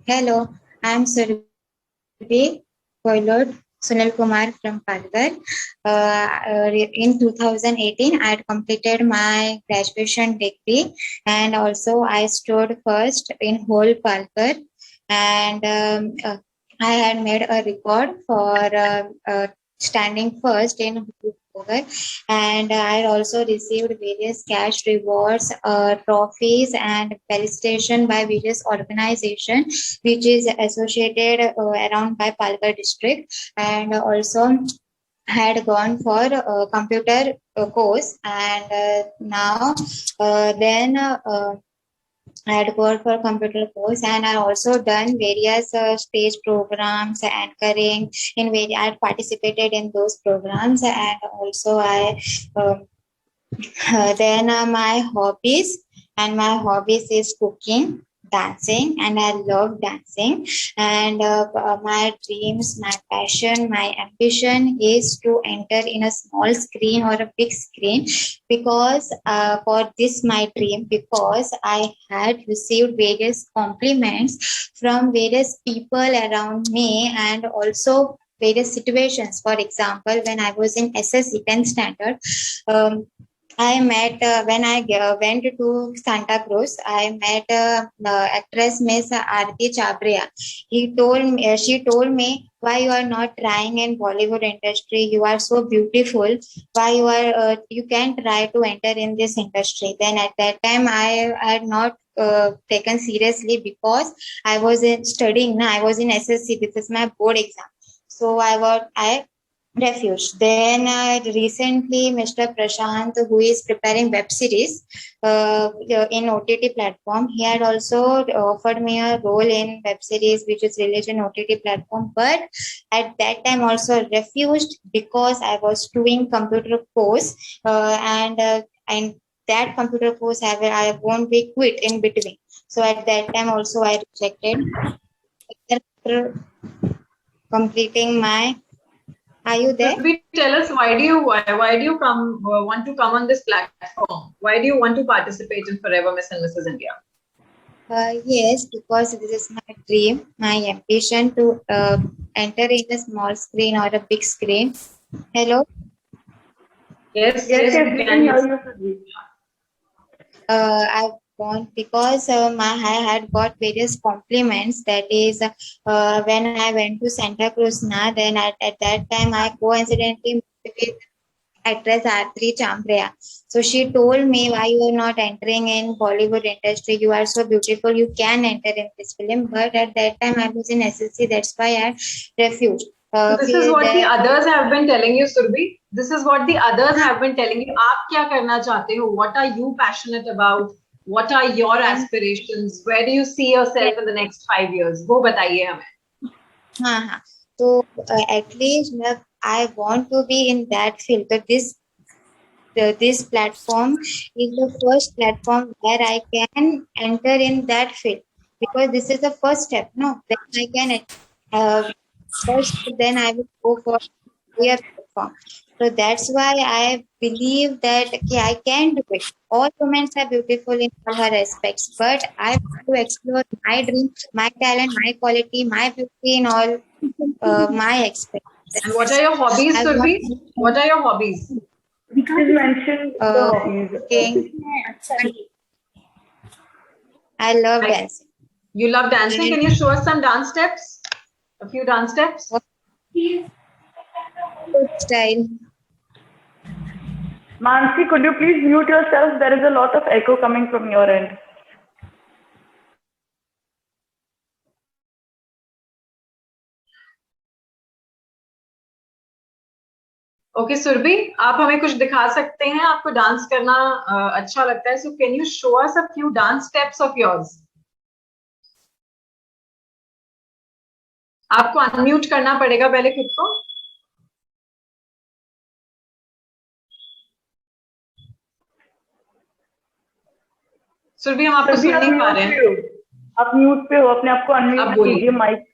Hello, I'm Surbhi Koilot Sunil Kumar from Palghar. In 2018, I had completed my graduation degree, and also I stood first in whole Palghar, and I had made a record for standing first in whole Palghar, and I also received various cash rewards, trophies, and felicitation by various organizations which is associated around by Palghar district, and also had gone for computer course, and now then I had gone for computer course, and I also done various stage programs, anchoring in I had participated in those programs, and also I then my hobbies is cooking, dancing, and I love dancing. And my dreams, my passion, my ambition is to enter in a small screen or a big screen, because for this my dream, because I had received various compliments from various people around me, and also various situations. For example, when I was in SSC 10th standard, um, I met when I went to Santa Cruz. I met the actress Miss Aarti Chabria. She told me, why you are not trying in Bollywood industry? You are so beautiful. Why you can't try to enter in this industry? Then at that time, I had not taken seriously, because I was studying. I was in SSC. This is my board exam. So I refuge. Then recently, Mr. Prashant, who is preparing web series in OTT platform, he had also offered me a role in web series which is released in OTT platform. But at that time, also refused, because I was doing computer course, and that computer course I won't be quit in between. So at that time, also I rejected. After completing my, are you there? Surbhi, tell us, why do you want to come on this platform? Why do you want to participate in Forever Miss and Mrs. India? Yes, because this is my dream, my ambition to enter in a small screen or a big screen. Hello? Yes, Yes, we we can can hear listen. you, Surbhi. I want, because I had got various compliments. That is, when I went to Santa Cruz, then at that time I coincidentally met with actress Aarti Chambria. So she told me, why you are not entering in Bollywood industry? You are so beautiful. You can enter in this film. But at that time I was in SSC. That's why I refused. So this is what the others have been telling you, Surbhi. This is what the others have been telling you. आप क्या करना चाहते हो? What are you passionate about? What are your aspirations? Where do you see yourself in the next 5 years? वो बताइए हमें. हाँ. So at least I want to be in that field. So this platform is the first platform where I can enter in that field, because this is the first step. No, then I can first, then I will go for career platform. So that's why I believe that, okay, I can do it. All women are beautiful in all her aspects, but I want to explore my dream, my talent, my quality, my beauty in all my aspects. And what are your hobbies, I Surbhi? want, What are your hobbies? Please mention the hobbies. cooking. I love dancing. You love dancing. Can you show us some dance steps? A few dance steps? Good style. Mansi, could you please mute yourself? There is a lot of echo coming from your end. Okay Surabhi, आप हमें कुछ दिखा सकते हैं? आपको dance करना अच्छा लगता है, so can you show us a few dance steps of yours? आपको अनम्यूट करना पड़ेगा पहले खुद को. सुरभि, हम आपको सुन नहीं पा रहे हैं. आप म्यूट पे हो, अपने आप को अनम्यूट कीजिए माइक.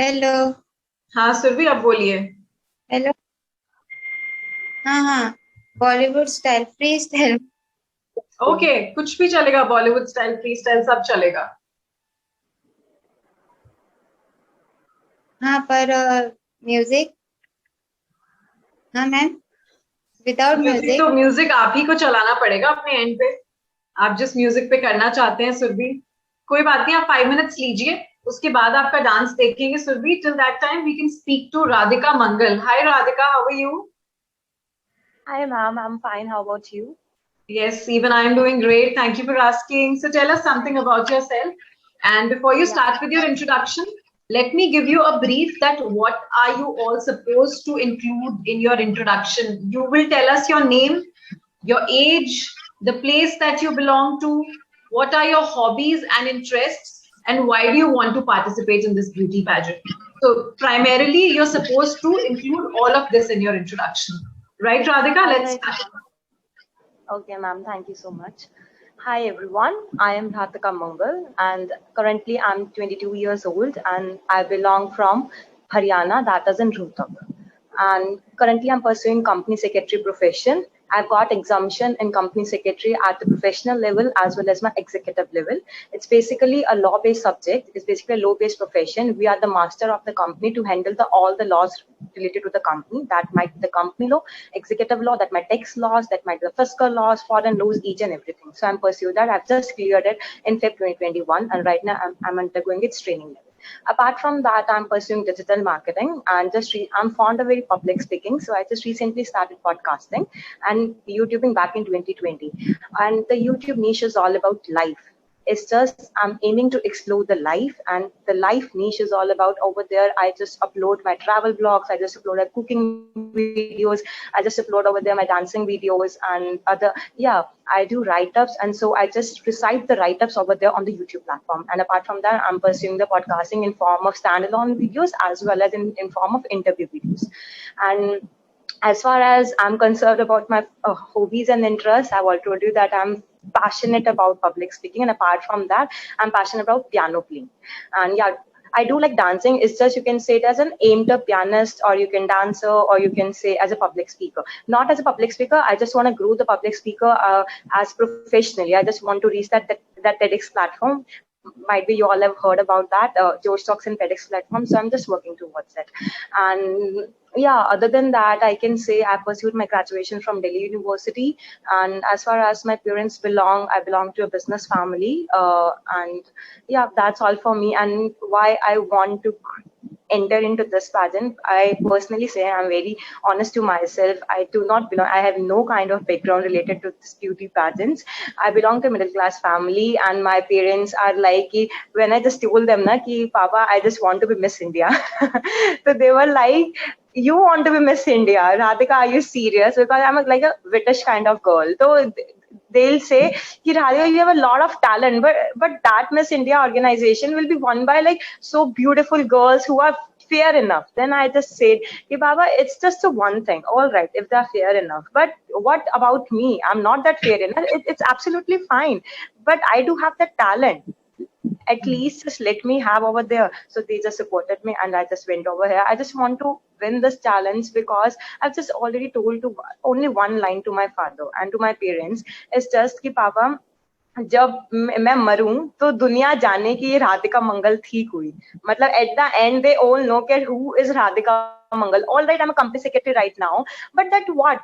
हेलो. हाँ सुरभि, आप बोलिए. हेलो. हाँ, Bollywood style, free style. Okay, कुछ भी चलेगा, Bollywood style, freestyle सब चलेगा. हाँ पर म्यूजिक, हाँ मैम, विदाउट म्यूजिक तो म्यूजिक. म्यूजिक आप ही को चलाना पड़ेगा अपने एंड पे. आप जिस म्यूजिक पे करना चाहते हैं सुरभि, कोई बात नहीं, आप 5 मिनट्स लीजिए, उसके बाद आपका डांस देखेंगे Surabhi. Till that time we can speak to Radhika Mangal. Hi Radhika, how are you? Hi, ma'am. I'm fine. How about you? Yes, even I am doing great. Thank you for asking. So tell us something about yourself. And before you start with your introduction, let me give you a brief that what are you all supposed to include in your introduction. You will tell us your name, your age, the place that you belong to, what are your hobbies and interests, and why do you want to participate in this beauty pageant. So primarily, you're supposed to include all of this in your introduction. Right, Radhika? Let's Alright, start. ma'am. Okay, ma'am. Thank you so much. Hi, everyone. I am Radhika Mangal, and currently I'm 22 years old, and I belong from Haryana, that is in Rohtak. And currently I'm pursuing company secretary profession. I've got exemption in company secretary at the professional level as well as my executive level. It's basically a law-based subject. It's basically a law-based profession. We are the master of the company to handle all the laws related to the company. That might be the company law, executive law, that might tax laws, that might be the fiscal laws, foreign laws, each and everything. So I'm pursuing that. I've just cleared it in Feb 2021, and right now I'm undergoing its training level. Apart from that, I'm pursuing digital marketing, and I'm fond of very public speaking. So I just recently started podcasting and YouTubing back in 2020. And the YouTube niche is all about life. It's just I'm aiming to explore the life, and the life niche is all about over there. I just upload my travel blogs, I just upload my cooking videos, I just upload over there my dancing videos and other, yeah, I do write-ups, and so I just recite the write-ups over there on the YouTube platform. And apart from that, I'm pursuing the podcasting in form of standalone videos as well as in form of interview videos. And as far as I'm concerned about my hobbies and interests, I've already told you that I'm passionate about public speaking, and apart from that, I'm passionate about piano playing. And yeah, I do like dancing. It's just you can say it as an aimed up pianist, or you can dancer, or you can say as a public speaker. Not as a public speaker. I just want to grow the public speaker as professionally. I just want to reach that TEDx platform. Might be you all have heard about that, George Talks and TEDx platform. So I'm just working towards it. And yeah, other than that, I can say I pursued my graduation from Delhi University. And as far as my parents belong, I belong to a business family. And yeah, that's all for me. And why I want to enter into this pageant, I personally say I'm very honest to myself. I do not belong, I have no kind of background related to this beauty pageants. I belong to a middle class family, and my parents are like, when I just told them na ki Papa, I just want to be Miss India. So they were like, you want to be Miss India, Radhika, are you serious? Because I'm like a British kind of girl. So they'll say, Radhika, you have a lot of talent, but that Miss India organization will be won by like so beautiful girls who are fair enough. Then I just said, hey, Baba, it's just a one thing. All right, if they're fair enough. But what about me? I'm not that fair enough. It's absolutely fine. But I do have that talent. At least just let me have over there. So they just supported me, and I just went over here. I just want to win this challenge because I've just already told to only one line to my father and to my parents. It's just कि पापा, जब मैं मरूं तो दुनिया जाने की ये राधिका मंगल थी कोई, मतलब at the end they all know that who is Radhika Mangal. All right, I'm a company secretary right now, but that what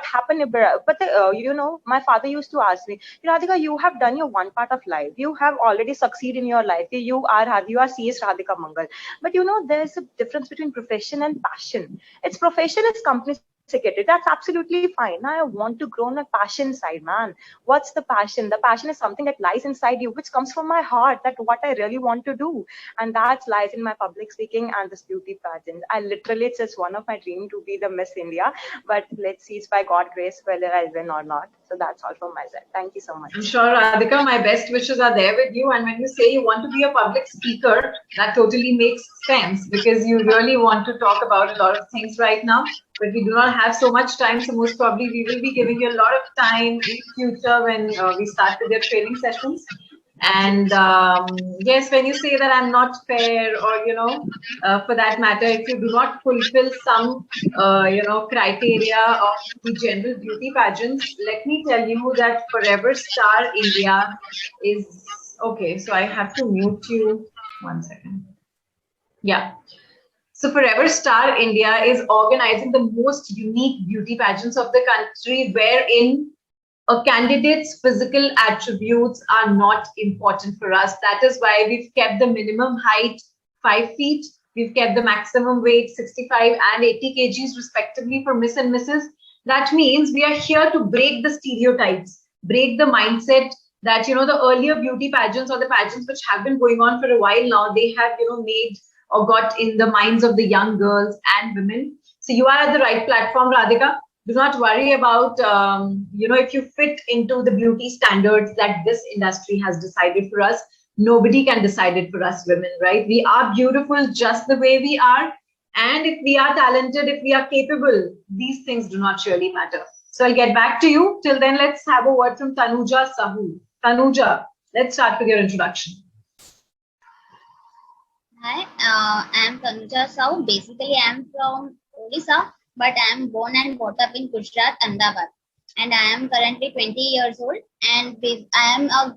happened? But you know, my father used to ask me, Radhika, you have done your one part of life. You have already succeeded in your life. You are CS Radhika Mangal. But you know, there's a difference between profession and passion. Its profession is company secretary. That's absolutely fine. Now I want to grow on my passion side, man. What's the passion? The passion is something that lies inside you, which comes from my heart, that what I really want to do. And that lies in my public speaking and this beauty pageant. I literally, it's just one of my dreams to be the Miss India, but let's see, it's by God's grace whether I win or not. So that's all from my side. Thank you so much. I'm sure, Radhika, my best wishes are there with you. And when you say you want to be a public speaker, that totally makes sense because you really want to talk about a lot of things right now. But we do not have so much time, so most probably we will be giving you a lot of time in future when we start with your training sessions. And yes, when you say that I'm not fair, or for that matter, if you do not fulfill some criteria of the general beauty pageants, let me tell you that Forever Star India is okay. So I have to mute you 1 second. Yeah. So Forever Star India is organizing the most unique beauty pageants of the country, wherein a candidate's physical attributes are not important for us. That is why we've kept the minimum height 5 feet. We've kept the maximum weight 65 and 80 kgs respectively for Miss and Mrs. That means we are here to break the stereotypes, break the mindset that, the earlier beauty pageants, or the pageants which have been going on for a while now, they have, made or got in the minds of the young girls and women. So you are at the right platform, Radhika. Do not worry about, if you fit into the beauty standards that this industry has decided for us. Nobody can decide it for us women, right? We are beautiful just the way we are. And if we are talented, if we are capable, these things do not really matter. So I'll get back to you. Till then, let's have a word from Tanuja Sahu. Tanuja, let's start with your introduction. Hi, I'm Tanuja Sahu. Basically, I'm from Odisha, but I'm born and brought up in Gujarat, Ahmedabad. And I am currently 20 years old, and I am a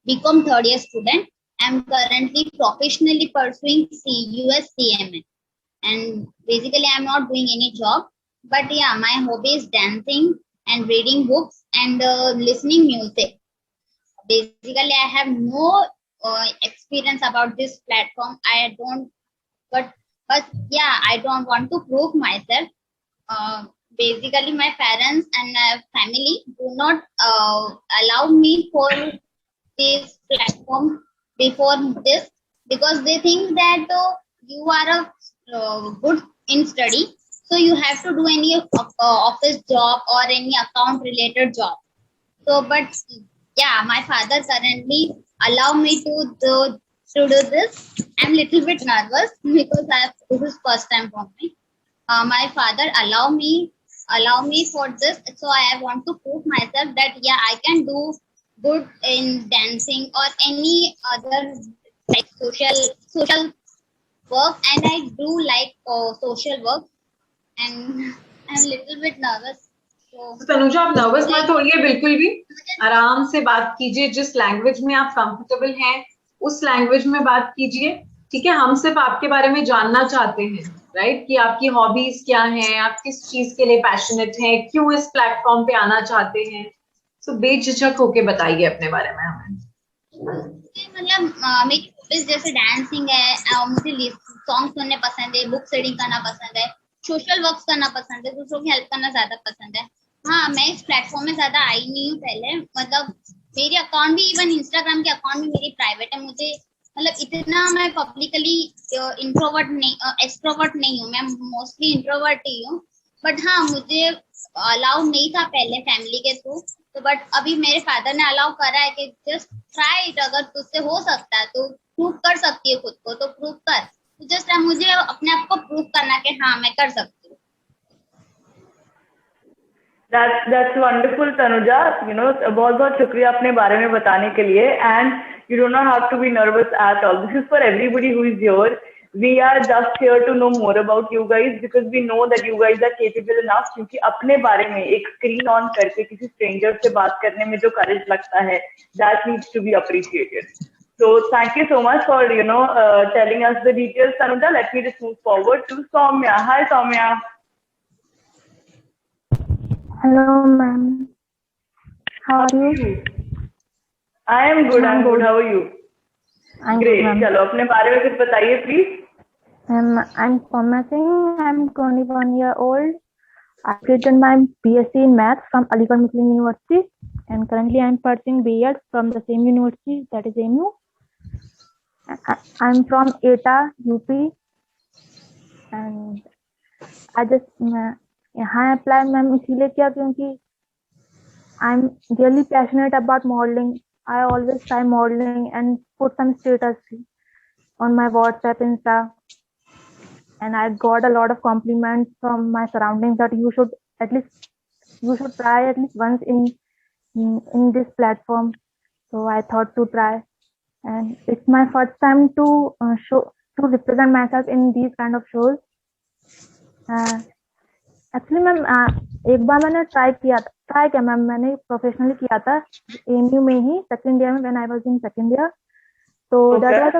BCom third year student. I'm currently professionally pursuing US CMA. And basically, I'm not doing any job. But yeah, my hobby is dancing and reading books and listening music. Basically, I have no experience about this platform. I don't, but yeah, I don't want to prove myself. Basically, my parents and family do not allow me for this platform before this, because they think that you are a good in study, so you have to do any office job or any account related job. So, but yeah, my father currently allow me to do this. I'm little bit nervous because this is first time for me. My father allow me for this, so I want to prove myself that yeah, I can do good in dancing or any other like social work, and I do like social work, and I'm little bit nervous. तो तनुजा, आप nervous मत होइए बिल्कुल भी, आराम से बात कीजिए. जिस लैंग्वेज में आप कंफर्टेबल हैं उस लैंग्वेज में बात कीजिए, ठीक है? हम सिर्फ आपके बारे में जानना चाहते हैं, राइट, कि आपकी हॉबीज क्या हैं, आप किस चीज के लिए पैशनेट हैं, क्यों इस प्लेटफॉर्म पे आना चाहते हैं. सो बेझिझक होके बताइए अपने बारे में हमें. मतलब मेरी हॉबीज जैसे डांसिंग है, मुझे सॉन्ग सुनने पसंद है, बुक रीडिंग करना पसंद है, सोशल वर्क करना पसंद है, दूसरों की हेल्प करना ज्यादा पसंद है. हाँ, मैं इस प्लेटफॉर्म में ज्यादा आई नहीं हूँ पहले. मतलब मेरी अकाउंट भी, इवन इंस्टाग्राम के अकाउंट भी मेरी प्राइवेट है. मुझे मतलब इतना मैं पब्लिकली इंट्रोवर्ट नहीं, एक्सट्रोवर्ट नहीं हूँ. मैं मोस्टली इंट्रोवर्ट ही हूँ. बट हाँ, मुझे अलाउ नहीं था पहले फैमिली के थ्रू, तो बट अभी मेरे फादर ने अलाउ करा है कि जस्ट ट्राई इट, अगर तुझसे हो सकता है तो प्रूव कर सकती है खुद को, तो प्रूव कर. जस्ट मुझे अपने आप को प्रूव करना कि हाँ मैं कर सकती हूँ. That's wonderful, Tanuja. बहुत शुक्रिया अपने बारे में बताने के लिए. And you do not have to be nervous at all. This is for everybody who is here. We are just here to know more about you guys, because we know that you guys are capable enough. क्योंकि अपने बारे में एक screen on करके किसी stranger से बात करने में जो करेज लगता है, that needs to be appreciated. So thank you so much for telling us the details, Tanuja. Let me just move forward to Soumya. Hi, Soumya. Hello, ma'am. How are you? I am good. I'm good. How are you? I'm Great. good, चलो अपने बारे में कुछ बताइए, please. I'm Soumya Singh. I'm 21 years old. I completed my BSc in Maths from Aligarh Muslim University, and currently I'm pursuing B.Ed from the same university, that is AMU. I'm from ETA, UP, and I just यहाँ apply ma'am इसलिए किया क्योंकि I'm really passionate about modeling. I always try modeling and put some status on my WhatsApp, Insta, and I got a lot of compliments from my surroundings that you should try at least once in this platform. So I thought to try, and it's my first time to represent myself in these kind of shows. Actually ma'am एक बार मैंने try किया ma'am, मैंने professionally किया था AMU में ही second year में, when I was in second year. तो that was a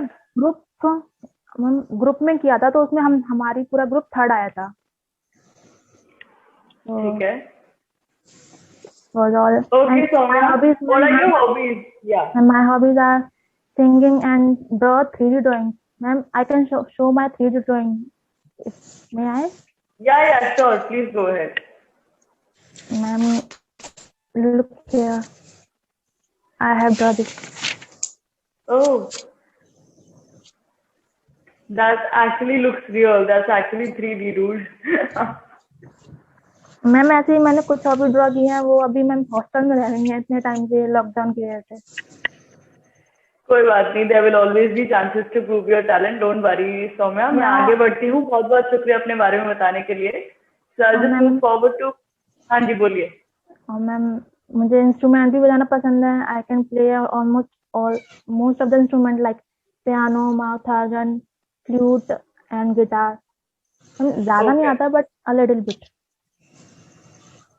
group में किया था, तो उसमें हमारी पूरा ग्रुप थर्ड आया था. ठीक है. Was all. Okay, so my hobbies. What are your hobbies? Yeah. And my hobbies are singing and draw 3D drawing. Ma'am, I can show my 3D drawing. May I? Yeah, sure. Please go ahead. Ma'am, look here. I have drawn this. Oh, that actually looks real. That's actually 3D, dude. Ma'am ऐसे ही मैंने कुछ hobby draw की है, वो अभी ma'am hostel में रह रही है इतने टाइम से, लॉकडाउन की वजह से. कोई बात नहीं, there will always be chances to prove your talent, don't worry Saumya. मैं आगे बढ़ती हूँ. बहुत बहुत शुक्रिया अपने बारे में बताने के लिए. So I just look forward to. हाँ जी, बोलिए. और मैम मुझे इंस्ट्रूमेंट भी बजाना पसंद है. I can play almost most of the instrument like piano, mouth organ, flute and guitar. ज्यादा नहीं आता बट अ लिटिल बिट.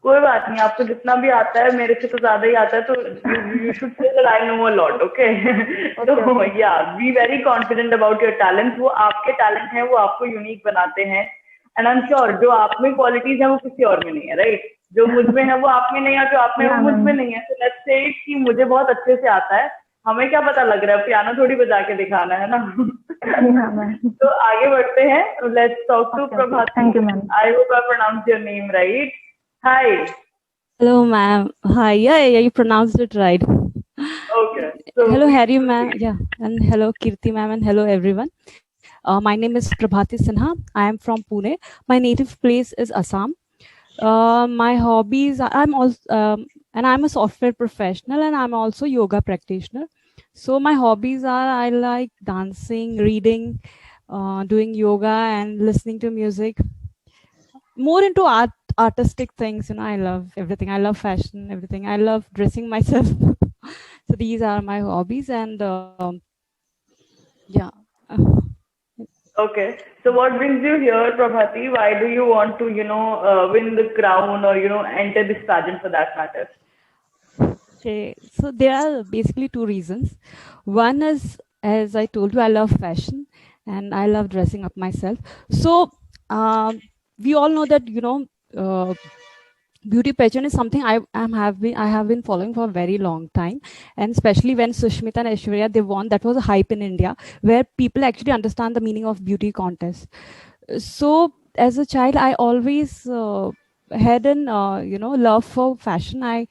कोई बात नहीं, आपको जितना भी आता है, मेरे से तो ज्यादा ही आता है, तो you should say that I know a lot. Okay, तो या be very confident about your talent. वो आपके टैलेंट है, वो आपको यूनिक बनाते हैं. एंड आई एम श्योर जो आप में क्वालिटीज है वो किसी और में नहीं है, राइट? जो मुझ में है वो आप में नहीं है, जो आप में है वो मुझ में नहीं है. तो लेट्स से कि मुझे बहुत अच्छे से आता है, हमें क्या पता लग रहा है, पियानो थोड़ी बजा के दिखाना है ना. तो आगे बढ़ते हैं. Let's talk to Prabhati. Thank you ma'am. I hope I pronounce your name right. Hi. Hello, ma'am. Hi. Yeah, you pronounced it right. Okay. So, hello, Harry, ma'am. Yeah, and hello, Kirti, ma'am, and hello, everyone. My name is Prabhati Sinha. I am from Pune. My native place is Assam. My hobbies, I'm also, and I'm a software professional, and I'm also yoga practitioner. So my hobbies are, I like dancing, reading, doing yoga, and listening to music. More into artistic things, you know. I love everything. I love fashion, everything. I love dressing myself. So these are my hobbies, and yeah. Okay, so what brings you here, Prabhati? Why do you want to, win the crown, or enter this pageant for that matter? Okay, so there are basically two reasons. One is, as I told you, I love fashion and I love dressing up myself. So we all know that, beauty pageant is something I have been following for a very long time, and especially when Sushmita and Aishwarya, they won, that was a hype in India where people actually understand the meaning of beauty contest. So as a child, I always had an love for fashion. I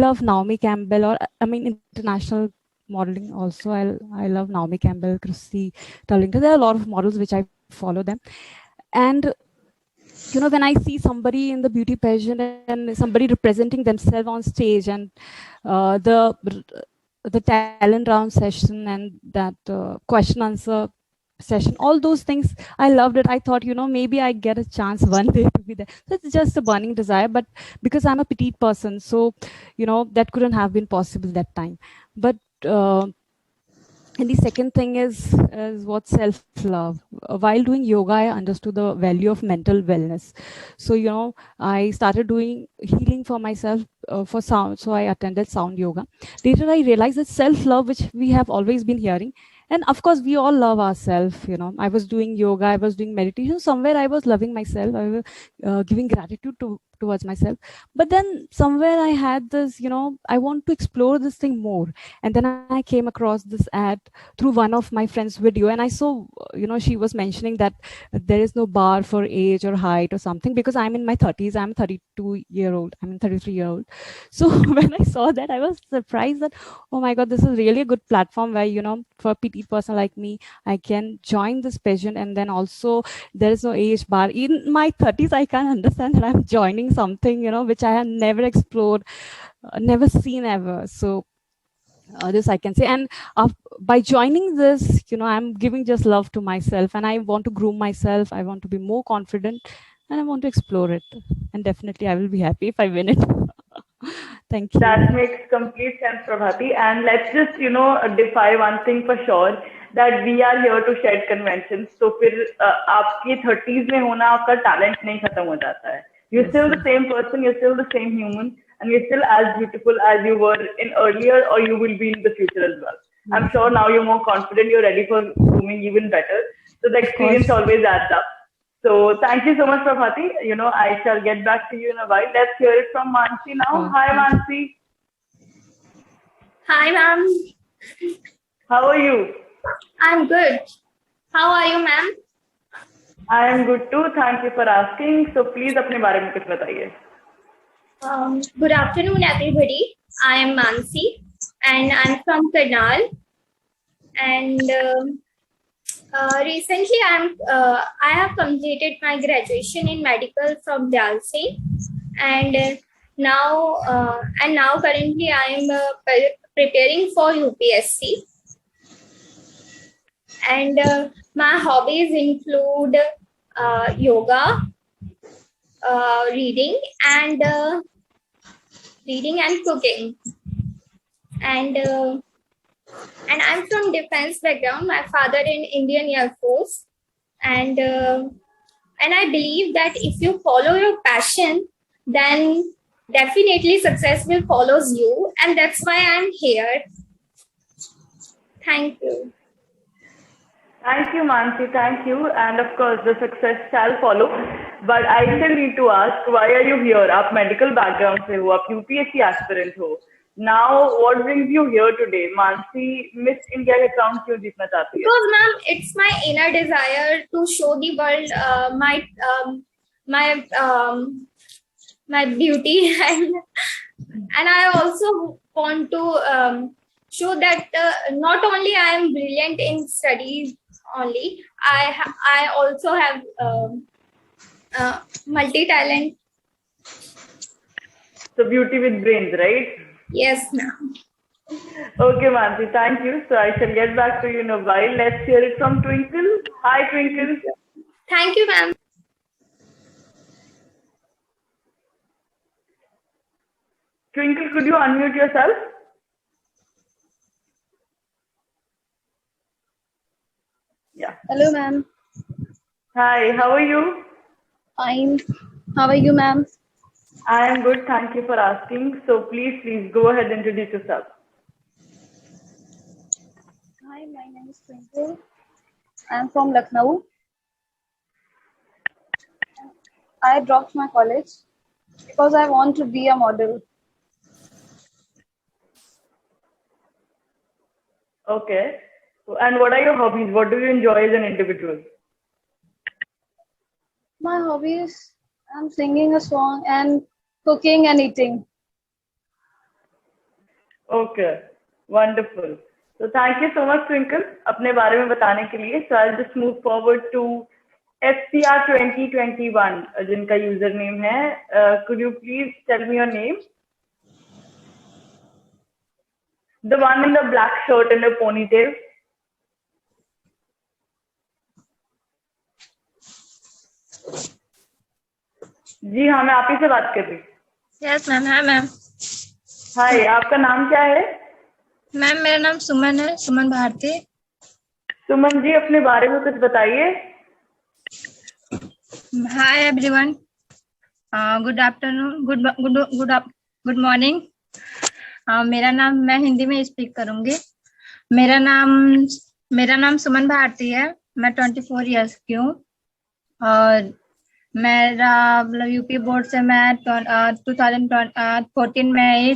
love Naomi Campbell, or international modeling also. I love Naomi Campbell, Christy Turlington. There are a lot of models which I follow them. And when I see somebody in the beauty pageant and somebody representing themselves on stage, and the talent round session and that question answer session, all those things, I loved it. I thought, maybe I get a chance one day to be there. So it's just a burning desire, but because I'm a petite person, so that couldn't have been possible that time. But and the second thing is what self-love. While doing yoga, I understood the value of mental wellness. So, I started doing healing for myself for sound. So I attended sound yoga. Later, I realized that self-love, which we have always been hearing, and of course, we all love ourselves. I was doing yoga, I was doing meditation. Somewhere I was loving myself. I was giving gratitude towards myself. But then somewhere I had this, I want to explore this thing more. And then I came across this ad through one of my friend's video, and I saw, she was mentioning that there is no bar for age or height or something, because I'm in my 30s. I'm 32-year-old. I'm a 33-year-old. So when I saw that, I was surprised that, oh my God, this is really a good platform where, for a petite person like me, I can join this pageant. And then also there is no age bar. In my 30s, I can't understand that I'm joining something, which I have never explored, never seen ever. So this I can say. And by joining this, I'm giving just love to myself, and I want to groom myself. I want to be more confident, and I want to explore it. And definitely I will be happy if I win it. Thank you. That makes complete sense, Prabhati. And let's just, defy one thing for sure, that we are here to shed conventions. So फिर आपके 30s में होना आपका talent नहीं खत्म हो जाता है. You're still the same person, you're still the same human, and you're still as beautiful as you were in earlier, or you will be in the future as well. I'm sure now you're more confident, you're ready for blooming even better. So the experience always adds up. So thank you so much, Prabhati. I shall get back to you in a while. Let's hear it from Mansi now. Hi, Mansi. Hi, ma'am. How are you? I'm good. How are you, ma'am? I am good too. Thank you for asking. So please अपने बारे में कुछ बताइए. Good afternoon, everybody. I am Mansi, and I'm from Karnal. And recently, I have completed my graduation in medical from Dalsing, and now currently I am preparing for UPSC. And my hobbies include yoga, reading and cooking. And I'm from defense background. My father in Indian Air Force, and I believe that if you follow your passion, then definitely success will follows you, and that's why I'm here. Thank you. Thank you, Mansi. Thank you. And of course, the success shall follow. But I still need to ask, why are you here? आप medical background से हो, आप UPSC aspirant हो. Now, what brings you here today? Mansi, Miss India के crown क्यों जीतना चाहती है? Because, ma'am, it's my inner desire to show the world my beauty, and I also want to show that not only I am brilliant in studies only, I also have multi-talent. So beauty with brains, right? Yes, ma'am. Okay, Mansi, thank you. So I shall get back to you in a while. Let's hear it from Twinkle. Hi, Twinkle. Thank you, ma'am. Twinkle, could you unmute yourself? Yeah. Hello, ma'am. Hi, how are you? Fine. How are you, ma'am? I am good. Thank you for asking. So please go ahead and introduce yourself. Hi, my name is Twinkle. I am from Lucknow. I dropped my college because I want to be a model. Okay. And what are your hobbies? What do you enjoy as an individual? My hobbies, I'm singing a song and cooking and eating. Okay. Wonderful. So thank you so much, Twinkle, अपने बारे में बताने के लिए. So I'll just move forward to FCR 2021, जिनका username है. Could you please tell me your name? The one in the black shirt and a ponytail. जी हाँ, मैं आप ही से बात कर रही हूँ. Yes ma'am. Hi ma'am. Hi, आपका नाम क्या है? मैम मेरा नाम सुमन है, सुमन भारती. सुमन जी, अपने बारे में कुछ बताइए. Hi everyone. Good afternoon, good morning. मेरा नाम, मैं हिंदी में स्पीक करूंगी. मेरा नाम सुमन भारती है. मैं 24 इयर्स की हूँ और मेरा मतलब यूपी बोर्ड से मैं 2014 में ही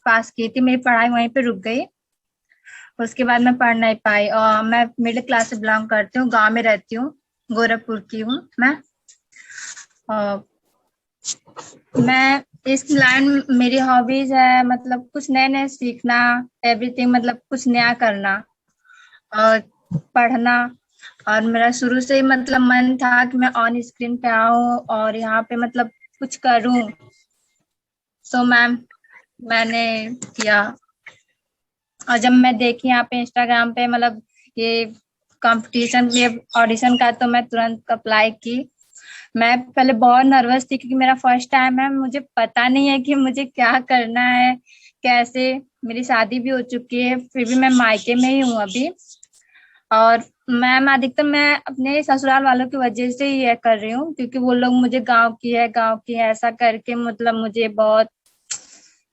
पास की थी. मेरी पढ़ाई वहीं पे रुक गई. उसके बाद मैं पढ़ नहीं पाई और मैं मिडिल क्लास से बिलोंग करती हूँ. गांव में रहती हूँ, गोरखपुर की हूँ मैं. मैं इस लाइन, मेरी हॉबीज है मतलब कुछ नए नए सीखना, एवरीथिंग, मतलब कुछ नया करना और पढ़ना. और मेरा शुरू से ही मतलब मन था कि मैं ऑन स्क्रीन पे आऊं और यहाँ पे मतलब कुछ करूं. सो मैम मैंने किया. और जब मैं देखी यहाँ पे इंस्टाग्राम पे मतलब ये कंपटीशन, ये ऑडिशन का, तो मैं तुरंत अप्लाई की. मैं पहले बहुत नर्वस थी क्योंकि मेरा फर्स्ट टाइम है, मुझे पता नहीं है कि मुझे क्या करना है कैसे। मेरी शादी भी हो चुकी है, फिर भी मैं मायके में ही हूँ अभी। और मैम अधिकतर मैं अपने ससुराल वालों की वजह से ही ये कर रही हूँ, क्योंकि वो लोग मुझे गांव की है ऐसा करके मतलब मुझे बहुत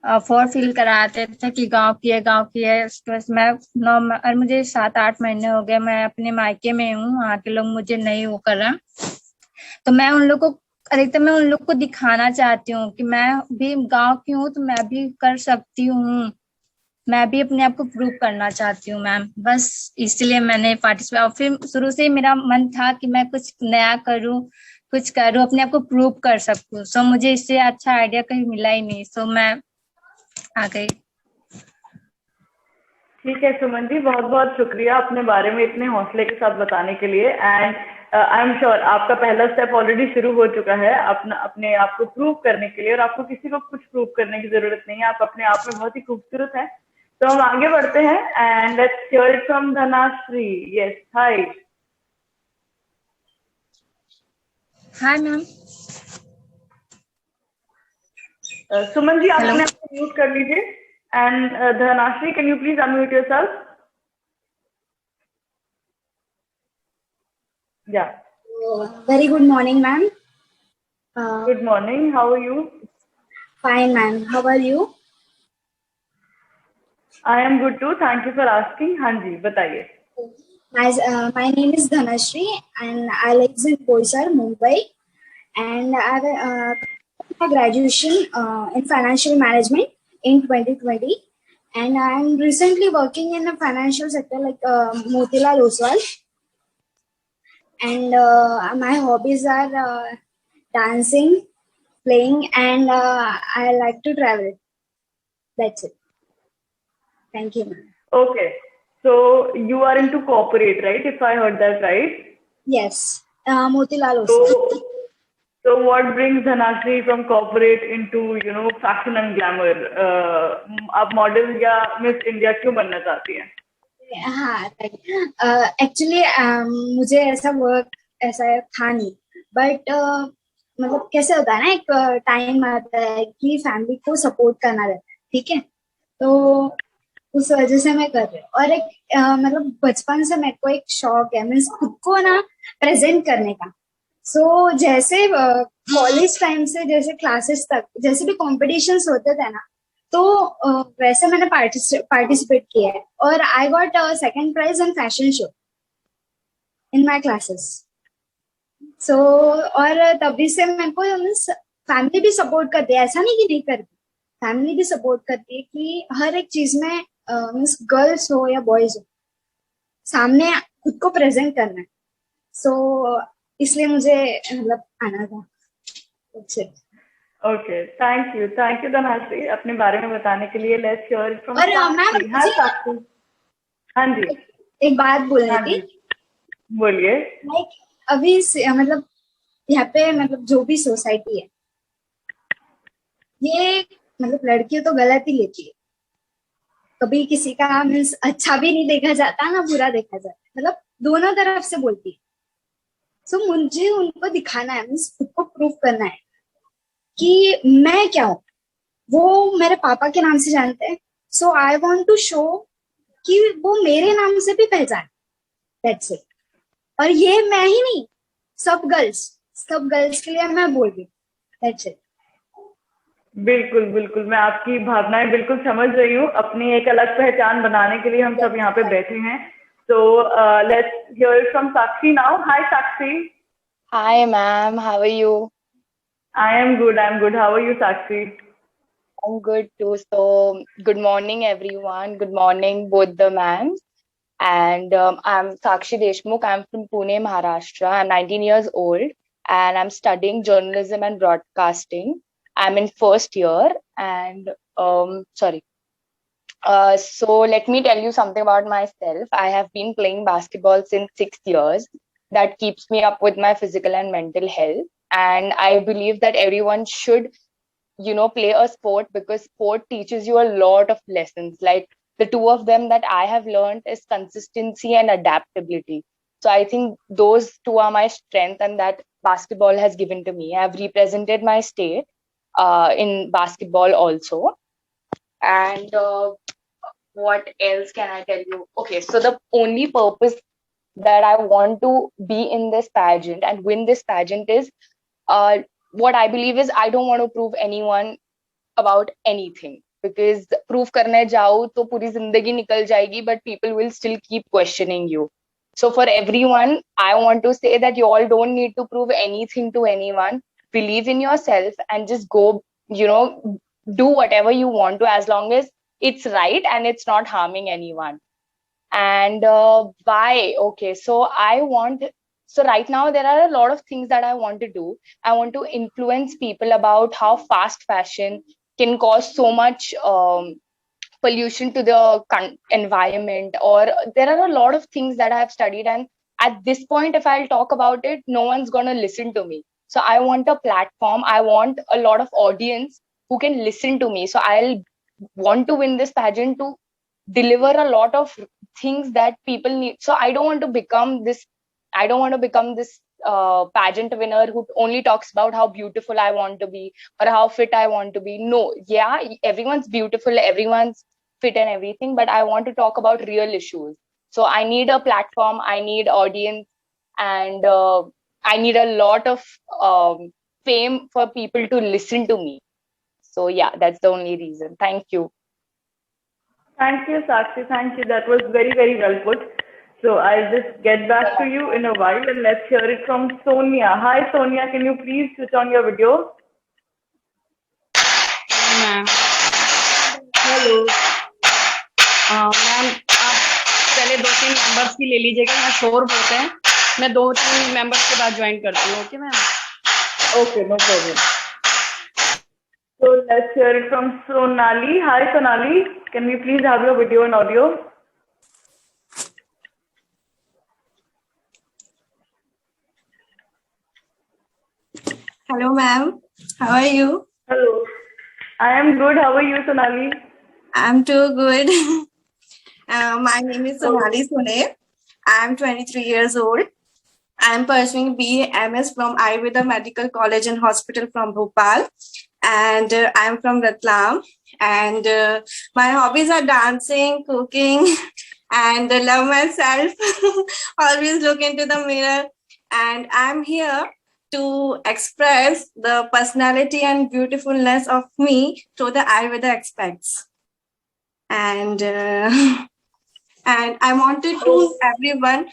फॉर फील कराते थे कि गांव की है। उसके बाद मैं और मुझे 7-8 महीने हो गए मैं अपने मायके में हूँ, वहाँ के लोग मुझे नहीं वो कर रहा। तो मैं उन लोग को अधिकतर मैं उन लोग को दिखाना चाहती हूँ कि मैं भी गांव की हूँ तो मैं भी कर सकती हूँ, मैं भी अपने आप को प्रूव करना चाहती हूँ मैम। बस इसलिए मैंने पार्टिसिपेट, और फिर शुरू से ही मेरा मन था कि मैं कुछ नया करूँ, कुछ करूँ, अपने आप को प्रूव कर सकूँ। सो मुझे इससे अच्छा आइडिया कहीं मिला ही नहीं, सो मैं आ गई। ठीक है सुमन जी, बहुत बहुत शुक्रिया अपने बारे में इतने हौसले के साथ बताने के लिए। एंड आई एम श्योर आपका पहला स्टेप ऑलरेडी शुरू हो चुका है अपने आप को प्रूव करने के लिए, और आपको किसी को कुछ प्रूव करने की जरूरत नहीं है, आप अपने आप में बहुत ही खूबसूरत है। तो हम आगे बढ़ते हैं and let's hear it from Dhanashree. Yes, hi. Hi ma'am. Suman ji, आप अपने आप को म्यूट कर लीजिए। And Dhanashree, can you please unmute yourself? Yeah. Very good morning, ma'am. Good morning. How are you? Fine, ma'am. How are you? I am good too. Thank you for asking. हाँ जी, बताइए. My name is Dhanashri and I live in Boisar, Mumbai. And I have my graduation in financial management in 2020. And I am recently working in the financial sector like Motilal Oswal. And my hobbies are dancing, playing, and I like to travel. That's it. Thank you, ma'am. Okay. So you are into corporate, right? If I heard that right? Yes. Motilal Oswal. So what brings Dhanashri from corporate into, fashion and glamour? आप model या miss India क्यों बनना चाहती हैं? हाँ, actually मुझे ऐसा work ऐसा था नहीं, बट मतलब कैसे होता है ना, एक टाइम आता है कि फैमिली को सपोर्ट करना रहता है, ठीक है, तो उस वजह से मैं कर रही हूँ। और एक मतलब बचपन से मेरे को एक शौक है, मीन्स खुद को ना प्रेजेंट करने का। सो जैसे कॉलेज टाइम से जैसे क्लासेस तक जैसे भी कॉम्पिटिशन्स होते थे ना, तो वैसे मैंने पार्टिसिपेट किया है और I got second prize in fashion show in my classes. So और तभी से मेरे को फैमिली भी सपोर्ट करती है, ऐसा नहीं कि नहीं करती, फैमिली भी सपोर्ट करती है कि हर एक चीज में मीन्स गर्ल्स हो या बॉयज हो, सामने खुद को प्रेजेंट करना है। सो इसलिए मुझे मतलब आना था। ओके, थैंक यू धनाश्री अपने बारे में बताने के लिए। लेट्स हियर फ्रॉम मैम, हाँ जी, एक बात बोलनी थी। बोलिए। लाइक अभी मतलब यहाँ पे मतलब जो भी सोसाइटी है, ये मतलब लड़कियों तो गलत ही लेती है, कभी किसी का मीन्स अच्छा भी नहीं देखा जाता ना बुरा देखा जाता, मतलब दोनों तरफ से बोलती है। सो मुझे उनको दिखाना है, मीन्स खुद को प्रूव करना है कि मैं क्या हूँ। वो मेरे पापा के नाम से जानते हैं, सो आई वांट टू शो कि वो मेरे नाम से भी पहचान। That's it. और ये मैं ही नहीं, सब गर्ल्स के लिए मैं बोल रही हूँ। That's it. बिल्कुल, मैं आपकी भावनाएं बिल्कुल समझ रही हूँ। अपनी एक अलग पहचान बनाने के लिए हम सब यहाँ पे बैठे हैं। So let's hear it from Sakshi now. Hi Sakshi. Hi ma'am, how are you? I am good. How are you, Sakshi? I'm good too. So good morning everyone. Good morning both the ma'ams. And I'm Sakshi Deshmukh. I'm from Pune, Maharashtra. I'm 19 years old and I'm studying journalism and broadcasting. I'm in first year and so let me tell you something about myself. I have been playing basketball since 6 years. That keeps me up with my physical and mental health. And I believe that everyone should, play a sport because sport teaches you a lot of lessons. Like the two of them that I have learned is consistency and adaptability. So I think those two are my strength and that basketball has given to me. I've represented my state in basketball also. And what else can I tell you? Okay, so the only purpose that I want to be in this pageant and win this pageant is what I believe is I don't want to prove anyone about anything, because prove करने जाओ तो पूरी जिंदगी निकल जाएगी, but people will still keep questioning you. So for everyone, I want to say that you all don't need to prove anything to anyone. Believe in yourself and just go, do whatever you want to, as long as it's right and it's not harming anyone. And why? Okay, so right now there are a lot of things that I want to do. I want to influence people about how fast fashion can cause so much pollution to the environment, or there are a lot of things that I have studied, and at this point, if I'll talk about it, no one's gonna listen to me. So I want a platform. I want a lot of audience who can listen to me. So I'll want to win this pageant to deliver a lot of things that people need. So I don't want to become this pageant winner who only talks about how beautiful I want to be or how fit I want to be. No, yeah, everyone's beautiful, everyone's fit and everything, but I want to talk about real issues. So I need a platform, I need audience, and I need a lot of fame for people to listen to me. So yeah, that's the only reason. Thank you. Thank you, Sakshi. Thank you. That was very, very well put. So I'll just get back to you in a while, and let's hear it from Sonia. Hi, Sonia. Can you please switch on your video? Ma'am hello ma'am, आप पहले 2-3 members की ले लीजिएगा, यहाँ शोर बहुत है. मैं 2-3 मेंबर्स के बाद ज्वाइन करती हूँ. Okay ma'am? Okay, no problem. So let's hear it from Sonali. Hi, Sonali. Can we please have your video and audio? Hello, ma'am. How are you? Hello. I am good. How are you, Sonali? I'm too good. My name is Sonali Sune. I'm 23 years old. I'm pursuing BA/MS from Ayurveda Medical College and Hospital from Bhopal. And I'm from Ratlam. And my hobbies are dancing, cooking, and love myself. Always look into the mirror. And I'm here to express the personality and beautifulness of me to the Ayurveda aspects. And I wanted to everyone,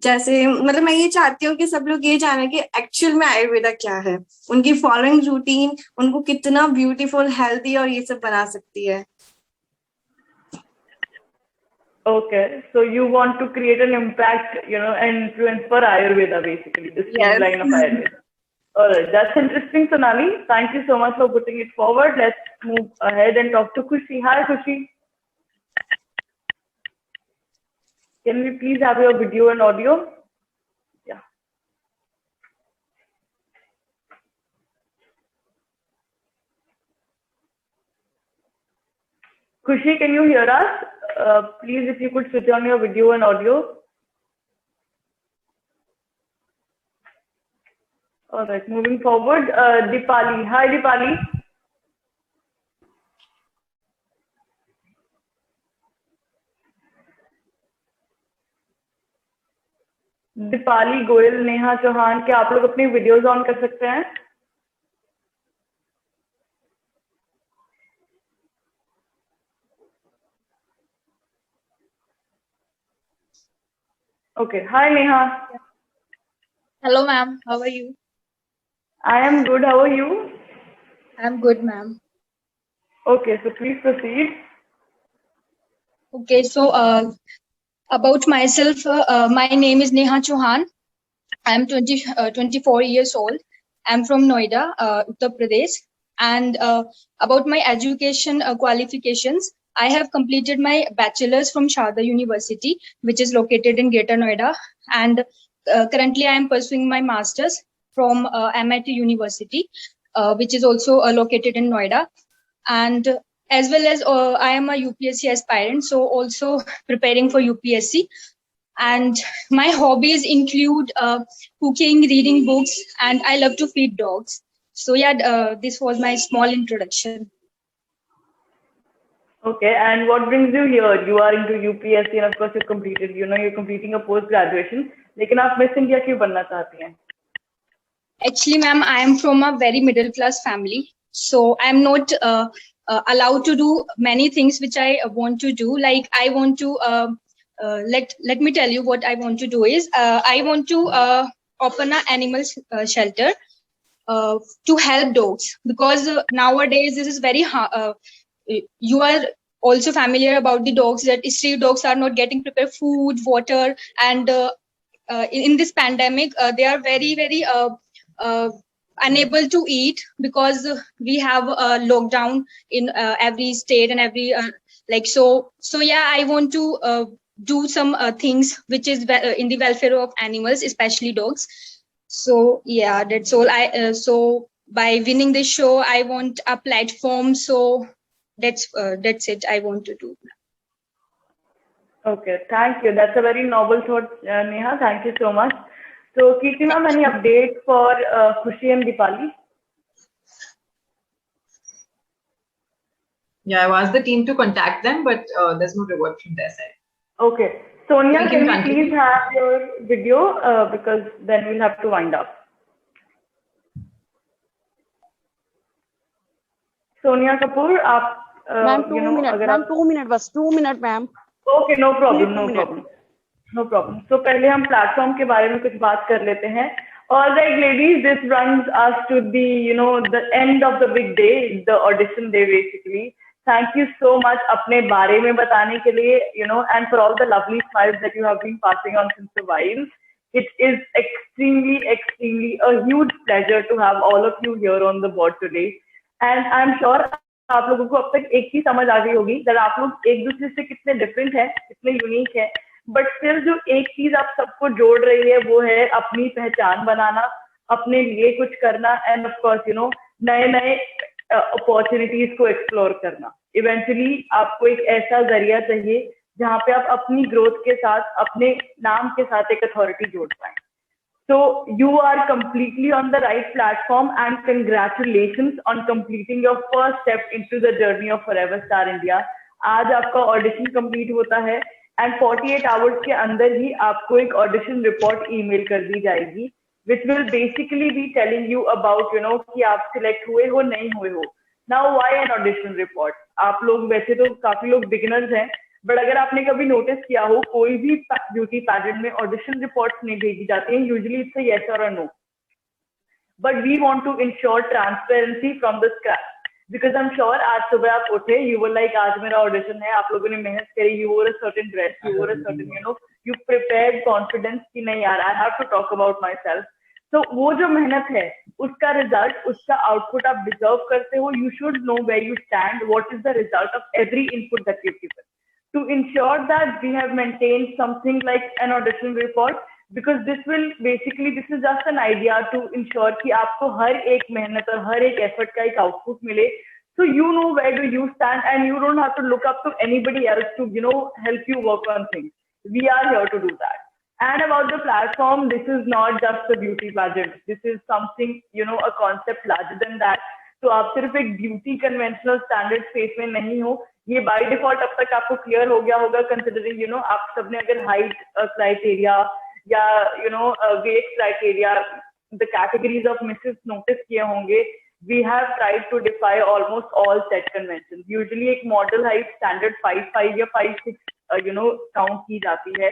जैसे मतलब मैं ये चाहती हूँ कि सब लोग ये जाने कि एक्चुअल में आयुर्वेदा क्या है, उनकी फॉलोइंग रूटीन उनको कितना ब्यूटीफुल, हेल्दी और ये सब बना सकती है. Okay, so you want to create an impact, and influence for Ayurveda, basically, this line of Ayurveda. All right, that's interesting, Sonali. Thank you so much for putting it forward. Let's move ahead and talk to Khushi. Hi, Khushi. Can we please have your video and audio? Yeah. Khushi, can you hear us? Please, if you could switch on your video and audio. All right, moving forward, Dipali. Hi, Dipali. Deepali Goyal, Neha Chauhan, क्या आप लोग अपनी videos on कर सकते हैं? Okay. Hi, Neha. Hello, ma'am. How are you? I am good. How are you? I'm good, ma'am. Okay, so please proceed. Okay, so about myself, my name is Neha Chauhan. I'm 24 years old. I'm from Noida, Uttar Pradesh. And about my education qualifications, I have completed my bachelor's from Sharda University, which is located in Greater Noida. And currently I am pursuing my master's from MIT University, which is also located in Noida. And as well as I am a UPSC aspirant, so also preparing for UPSC. And my hobbies include cooking, reading books, and I love to feed dogs. So yeah, this was my small introduction. Okay, and what brings you here? You are into UPSC, and of course you're completed. You're completing a post graduation. लेकिन आप miss India क्यों बनना चाहती हैं? Actually, ma'am, I am from a very middle class family, so I am not allowed to do many things which I want to do. Like I want to let me tell you what I want to do is I want to open an animal shelter to help dogs, because nowadays this is very hard. You are also familiar about the dogs, that street dogs are not getting prepared food, water, and in this pandemic they are very unable to eat, because we have a lockdown in every state and every so yeah, I want to do some things which is in the welfare of animals, especially dogs. So yeah, that's all. So by winning this show I want a platform, so that's it I want to do. Okay, thank you. That's a very noble thought, Neha. Thank you so much. So, Kirti ma'am, any update for Khushi and Deepali? Yeah, I've asked the team to contact them, but there's no reward from their side. Okay. Sonia, can you continue. please have your video because then we'll have to wind up. Sonia Kapoor, आप ma'am 2 minute, ma'am 2 minute बस, 2 minute ma'am. Okay, no problem, no problem. No problem. So पहले हम platform के बारे में कुछ बात कर लेते हैं. All right, ladies, this brings us to the the end of the big day, the audition day basically. Thank you so much अपने बारे में बताने के लिए, and for all the lovely smiles that you have been passing on since a while. It is extremely a huge pleasure to have all of you here on the board today. And I'm sure आप लोगों को अब तक एक ही समझ आ गई होगी that आप लोग एक दूसरे से कितने डिफरेंट हैं, कितने यूनिक हैं, बट स्टिल जो एक चीज आप सबको जोड़ रही है वो है अपनी पहचान बनाना, अपने लिए कुछ करना, एंड ऑफ कोर्स नए अपॉर्चुनिटीज को एक्सप्लोर करना. इवेंचुअली आपको एक ऐसा जरिया चाहिए जहाँ पे आप अपनी ग्रोथ के साथ अपने नाम के साथ एक अथॉरिटी जोड़ पाए. So you are completely on the right platform, and congratulations on completing your first step into the journey of Forever Star India. आज आपका ऑडिशन कंप्लीट होता है एंड 48 आवर्स के अंदर ही आपको एक ऑडिशन रिपोर्ट ईमेल कर दी जाएगी, which will basically be telling you about कि आप सिलेक्ट हुए हो नहीं हुए हो. Now why an audition report? आप लोग वैसे तो काफी लोग बिगिनर्स हैं, बट अगर आपने कभी नोटिस किया हो कोई भी ब्यूटी पैजेंट में ऑडिशन रिपोर्ट्स नहीं भेजी जाती हैं. यूजुअली इट्स अ यस और a no, but we want to ensure transparency from the scratch, because I am sure आज सुबह आप उठे, यू वर लाइक आज मेरा ऑडिशन है, आप लोगों ने मेहनत करी, you wore a certain dress, you wore a certain you prepared confidence कि नहीं यार I have to talk about myself. तो वो जो मेहनत है उसका रिजल्ट, उसका आउटपुट आप डिजर्व करते हो. You should know where you stand, what is the result of every input that you given. To ensure that we have maintained something like an audition report, because this is just an idea to ensure कि आपको हर एक मेहनत और हर एक effort का एक output मिले, so you know where do you stand and you don't have to look up to anybody else to help you work on things. We are here to do that. And about the platform, this is not just a beauty pageant. This is something a concept larger than that. तो आप सिर्फ एक beauty conventional standard space में नहीं हो, ये by default अब तक आपको क्लियर हो गया होगा, कंसिडरिंग आप सबने अगर हाइट क्राइटेरिया या weight criteria, the categories of Mrs notice किए होंगे. We have tried to defy almost all set convention. Usually एक मॉडल हाइट स्टैंडर्ड 5'5" या 5'6" काउंट की जाती है,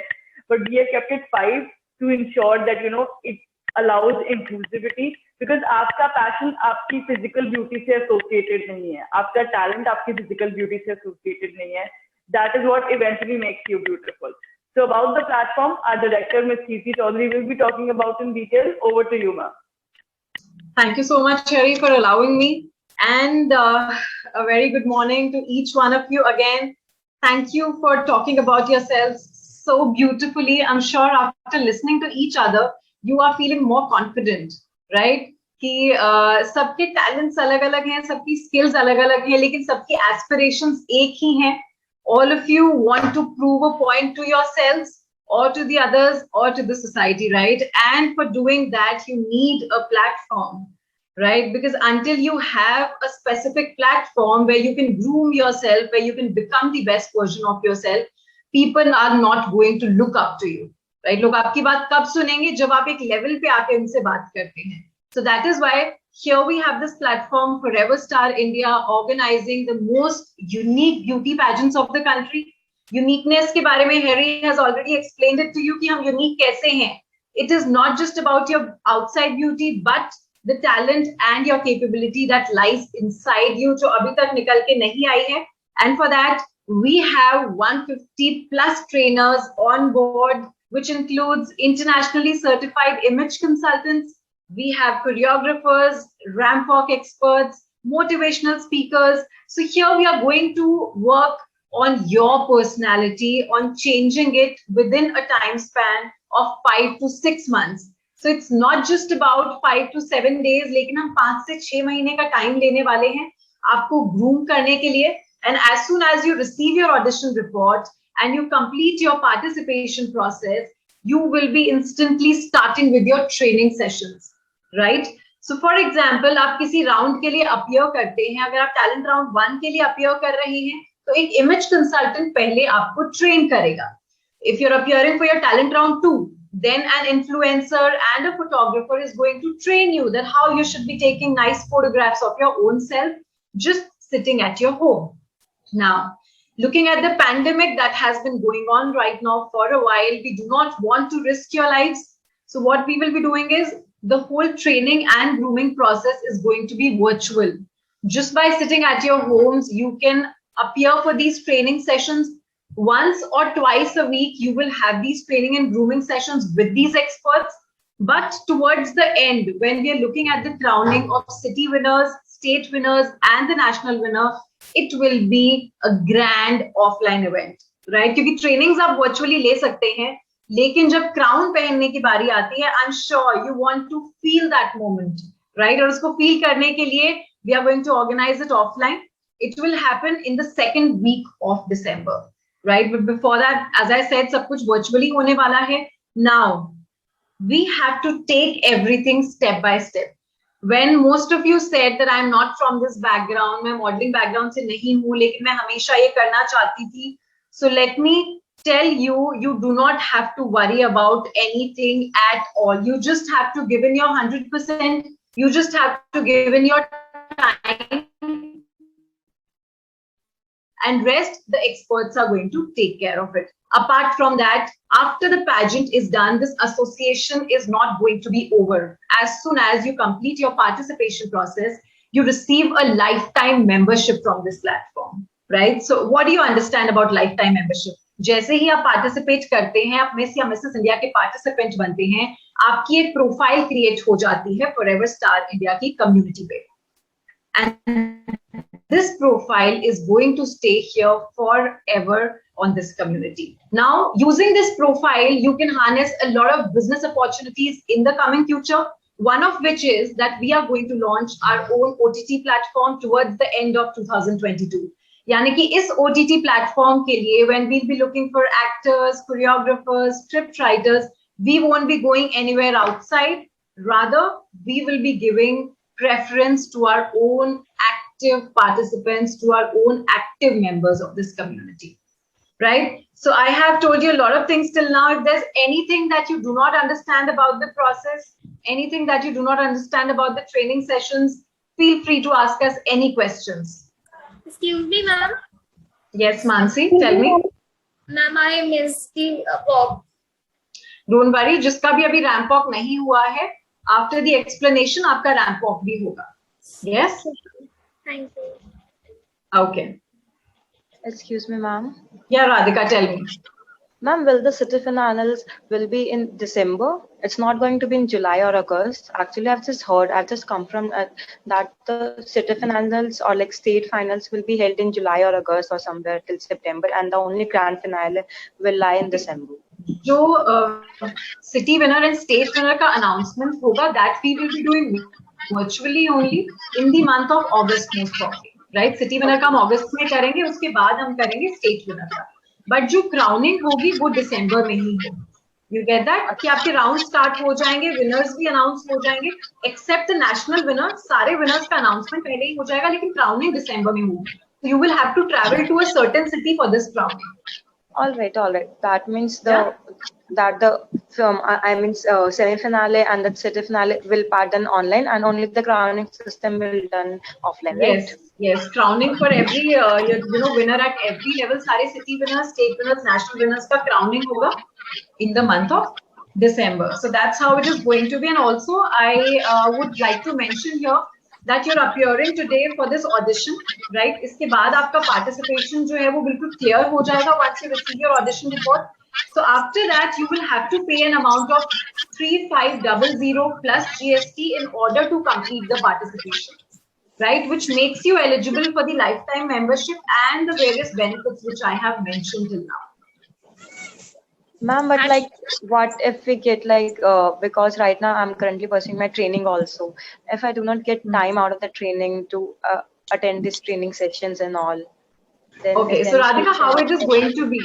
but we have kept it 5 to ensure that it allows inclusivity, because आपका passion आपकी physical beauty से एसोसिएटेड नहीं है, आपका टैलेंट आपकी फिजिकल ब्यूटी से एसोसिएटेड नहीं है. That is what eventually makes you beautiful. So about the platform, our director, Ms. Kirti Chaudhary, will be talking about in detail. Over to you, ma'am. Thank you so much, Sherry, for allowing me. And a very good morning to each one of you again. Thank you for talking about yourselves so beautifully. I'm sure after listening to each other, you are feeling more confident, right? कि सबके talents अलग अलग हैं, सबकी skills अलग अलग हैं, लेकिन सबकी एस्पिरेशंस एक ही हैं. All of you want to prove a point to yourselves, or to the others or to the society, right? And for doing that, you need a platform, right? Because until you have a specific platform where you can groom yourself, where you can become the best version of yourself, people are not going to look up to you, right? लोग आपकी बात कब सुनेंगे? जब आप एक level पे आके उनसे बात करते हैं. So that is why here we have this platform, Forever Star India, organizing the most unique beauty pageants of the country. Uniqueness के बारे में Harry has already explained it to you कि हम unique कैसे हैं. It is not just about your outside beauty, but the talent and your capability that lies inside you, जो अभी तक निकल के नहीं आई है. And for that, we have 150 plus trainers on board, which includes internationally certified image consultants. We have choreographers, ramp walk experts, motivational speakers. So here we are going to work on your personality, on changing it within a time span of 5 to 6 months. So it's not just about 5 to 7 days, लेकिन हम 5 से 6 महीने का time लेने वाले हैं आपको groom करने के लिए. And as soon as you receive your audition report and you complete your participation process, you will be instantly starting with your training sessions, right? So for example, आप किसी राउंड के लिए अपीयर करते हैं, अगर आप टैलेंट राउंड 1 के लिए अपीयर कर रहे हैं, तो एक इमेज कंसल्टेंट पहले आपको ट्रेन करेगा. If you're appearing for your talent round 2, then an influencer and a photographer is going to train you that how you should be taking nice photographs of your own self just sitting at your home. Now, looking at the pandemic that has been going on right now for a while, we do not want to risk your lives. So what we will be doing is the whole training and grooming process is going to be virtual. Just by sitting at your homes, you can appear for these training sessions once or twice a week. You will have these training and grooming sessions with these experts. But towards the end, when we are looking at the crowning of city winners, state winners, and the national winner, it will be a grand offline event, right? क्योंकि trainings आप virtually ले सकते हैं, लेकिन जब crown पहनने की बारी आती है, I'm sure you want to feel that moment, right? और उसको feel करने के लिए we are going to organize it offline. It will happen in the second week of December, right? But before that, as I said, सब कुछ virtually होने वाला है. Now, we have to take everything step by step. When most of you said that I'm not from this background, मैं modeling background से नहीं हूँ, लेकिन मैं हमेशा ये करना चाहती थी. So let me tell you, you do not have to worry about anything at all. You just have to give in your 100%. You just have to give in your time. And rest, the experts are going to take care of it. Apart from that, after the pageant is done, this association is not going to be over. As soon as you complete your participation process, you receive a lifetime membership from this platform, right? So what do you understand about lifetime membership? जैसे ही आप participate करते हैं, आप miss या Mrs India के participant बनते हैं, आपकी एक profile create हो जाती है Forever Star India की community पे. And this profile is going to stay here forever on this community. Now, using this profile, you can harness a lot of business opportunities in the coming future. One of which is that we are going to launch our own OTT platform towards the end of 2022. यानी कि इस OTT platform के लिए, when we'll be looking for actors, choreographers, script writers, we won't be going anywhere outside. Rather, we will be giving preference to our own active participants, to our own active members of this community, right? So I have told you a lot of things till now. If there's anything that you do not understand about the process, anything that you do not understand about the training sessions, feel free to ask us any questions. Excuse me, ma'am. Yes, Mansi, tell me. Ma'am, I missed the walk. Don't worry, जिसका भी अभी ramp walk नहीं हुआ है, after the explanation, आपका ramp walk भी होगा. Yes? Thank you. Okay. Excuse me, ma'am. Yeah, Radhika, tell me. Ma'am, will the city finals will be in December? It's not going to be in July or August. Actually, I've just come from that the city finals or like state finals will be held in July or August or somewhere till September, and the only grand finale will lie in December. जो city winner and state winner का announcement होगा, that we will be doing virtually only in the month of August most probably, right? City winner का हम August में करेंगे, उसके बाद हम करेंगे state winner का. बट जो क्राउनिंग होगी वो दिसंबर में ही होगी. You get that? कि आपके राउंड स्टार्ट हो जाएंगे, विनर्स भी अनाउंस हो जाएंगे, एक्सेप्ट द नेशनल विनर. सारे विनर्स का अनाउंसमेंट पहले ही हो जाएगा, लेकिन क्राउनिंग दिसंबर में होगी. So you will have to travel to a certain city for this crowning. All right. That means the semi-finale and the city-finale will be done online, and only the crowning system will done offline, right? Yes. Crowning for every winner at every level. सारे city winners, state winners, national winners का crowning होगा in the month of December. So that's how it is going to be. And also, I would like to mention here that you're appearing today for this audition, right? इसके बाद आपका participation जो है वो बिल्कुल clear हो जाएगा once you receive your audition report. So after that, you will have to pay an amount of 3500 plus GST in order to complete the participation, right? Which makes you eligible for the lifetime membership and the various benefits which I have mentioned till now. Ma'am, but like, what if we get like, because right now I'm currently pursuing my training also. If I do not get time out of the training to attend these training sessions and all, then okay. So Radhika, how it is going to be?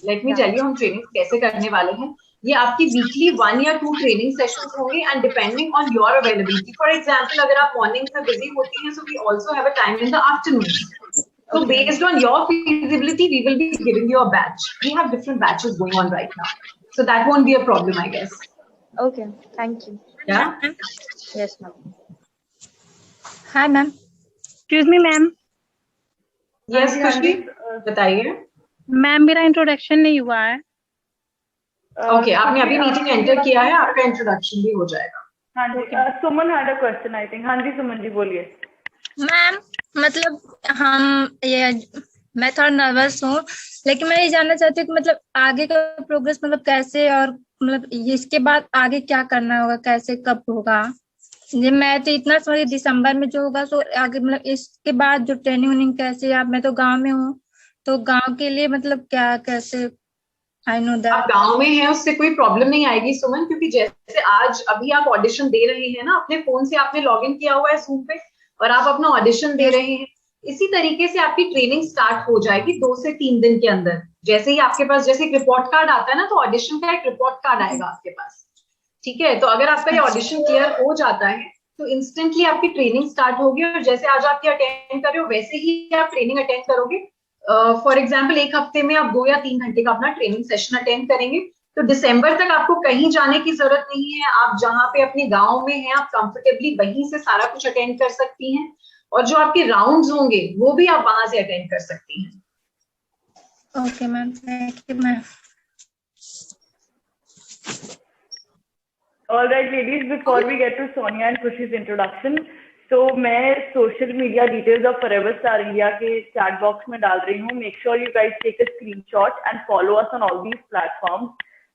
Let me tell you, हम training कैसे करने वाले हैं. ये आपकी weekly 1 या 2 training sessions होंगे and depending on your availability. For example, अगर आप मॉर्निंग में बिजी होती हैं, so we also have a time in the afternoon. So based on your feasibility, we will be giving you a batch. We have different batches going on right now, so that won't be a problem, I guess. Okay, thank you. Yeah. Yes, ma'am. Hi, ma'am. Excuse me, ma'am. Yes, खुशी, बताइए. Ma'am, मेरा introduction नहीं हुआ है. Okay, आपने अभी meeting enter किया है, आपका इंट्रोडक्शन भी हो जाएगा. हाँ जी. सुमन had a question, I think. हाँ जी, सुमन जी बोलिए. मैम, मतलब मैं थोड़ा नर्वस हूँ, लेकिन मैं ये जानना चाहती हूँ कि मतलब आगे का प्रोग्रेस मतलब कैसे, और मतलब इसके बाद आगे क्या करना होगा, कैसे, कब होगा. ये मैं तो इतना समझ दिसंबर में जो होगा, तो आगे मतलब इसके बाद जो ट्रेनिंग कैसे. आप, मैं तो गांव में हूँ, तो गांव के लिए मतलब क्या, कैसे. आई नो दैट आप गांव में हैं, उससे कोई प्रॉब्लम नहीं आएगी सुमन, क्योंकि जैसे आज अभी आप ऑडिशन दे रहे हैं ना, अपने फोन से आपने लॉग इन किया हुआ है जूम पे और आप अपना ऑडिशन दे रहे हैं. इसी तरीके से आपकी ट्रेनिंग स्टार्ट हो जाएगी 2 से 3 दिन के अंदर. जैसे ही आपके पास जैसे एक रिपोर्ट कार्ड आता है ना, तो ऑडिशन का एक रिपोर्ट कार्ड आएगा आपके पास. ठीक है, तो अगर आपका ये ऑडिशन क्लियर हो जाता है तो इंस्टेंटली आपकी ट्रेनिंग स्टार्ट होगी, और जैसे आज आपकी अटेंड कर रहे हो वैसे ही आप ट्रेनिंग अटेंड करोगे. फॉर एग्जाम्पल, एक हफ्ते में आप 2 या 3 घंटे का अपना ट्रेनिंग सेशन अटेंड करेंगे. तो दिसंबर तक आपको कहीं जाने की जरूरत नहीं है. आप जहाँ पे अपने गांव में हैं, आप कंफर्टेबली वहीं से सारा कुछ अटेंड कर सकती हैं, और जो आपके राउंड्स होंगे वो भी आप वहां से अटेंड कर सकती हैं. Okay ma'am, thank you ma'am. All right, ladies, before we get to Sonia and Khushi's introduction, तो मैं social media details of Forever Star India के चैट बॉक्स में डाल रही हूँ. Make sure you guys take a screenshot and follow us on all these platforms,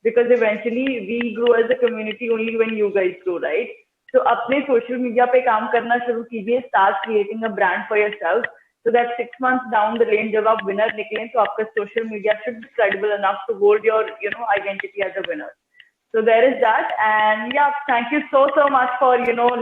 because eventually we grow as a community only when you guys grow, right? तो अपने social media पे काम करना शुरू कीजिए. Start creating a brand for yourself, so that 6 months down the lane जब आप winner निकलें तो आपका social media should be credible enough to hold your identity as a winner. So there is that, and yeah, thank you so much for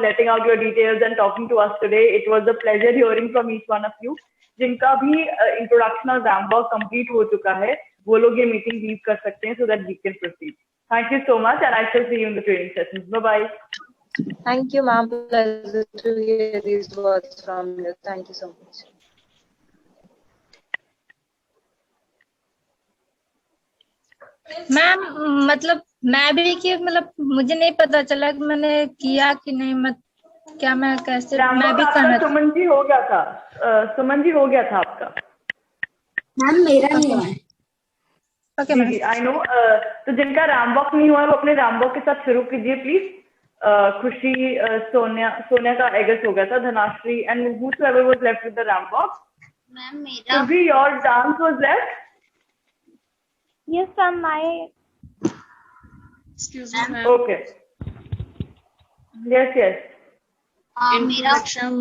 letting out your details and talking to us today. It was a pleasure hearing from each one of you. जिनका भी introduction और ramp walk complete हो चुका है, वो लोग ये meeting leave कर सकते हैं, so that we can proceed. Thank you so much, and I shall see you in the training sessions. Bye bye. Thank you, ma'am. Pleasure to hear these words from you. Thank you so much. Ma'am, मतलब मैं भी कि मतलब मुझे नहीं पता चला कि मैंने किया कि नहीं, मत क्या मैं कैसे मैं भी करना. सुमन जी हो गया था. सुमन जी हो गया था आपका. मैम मेरा नहीं हुआ. Okay ma'am, I know. तो जिनका रैम्प वॉक नहीं हुआ है वो अपने रैम्प वॉक के साथ शुरू कीजिए प्लीज. खुशी, सोनिया का एगस हो गया था, Dhanashree and whosoever was left with the ramp walk. Ma'am मेरा your dance was left. Yes, ma'am. Excuse me, ma'am. Okay. Yes. Introduction.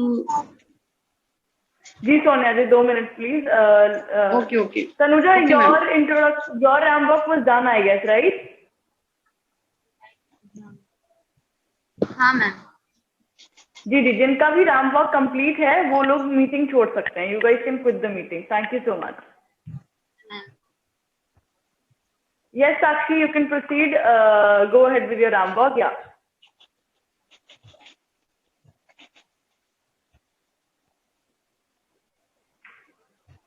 जी Sonia ji, 2 minutes please. Okay. Tanuja, Okay, your ma'am. introduction, your ramp walk was done, I guess, right? हाँ ma'am. जी, जिनका भी ramp walk complete है वो लोग meeting छोड़ सकते हैं. You guys can quit the meeting. Thank you so much. Yes, Sakshi, you can proceed. Go ahead with your RAM walk. Yeah.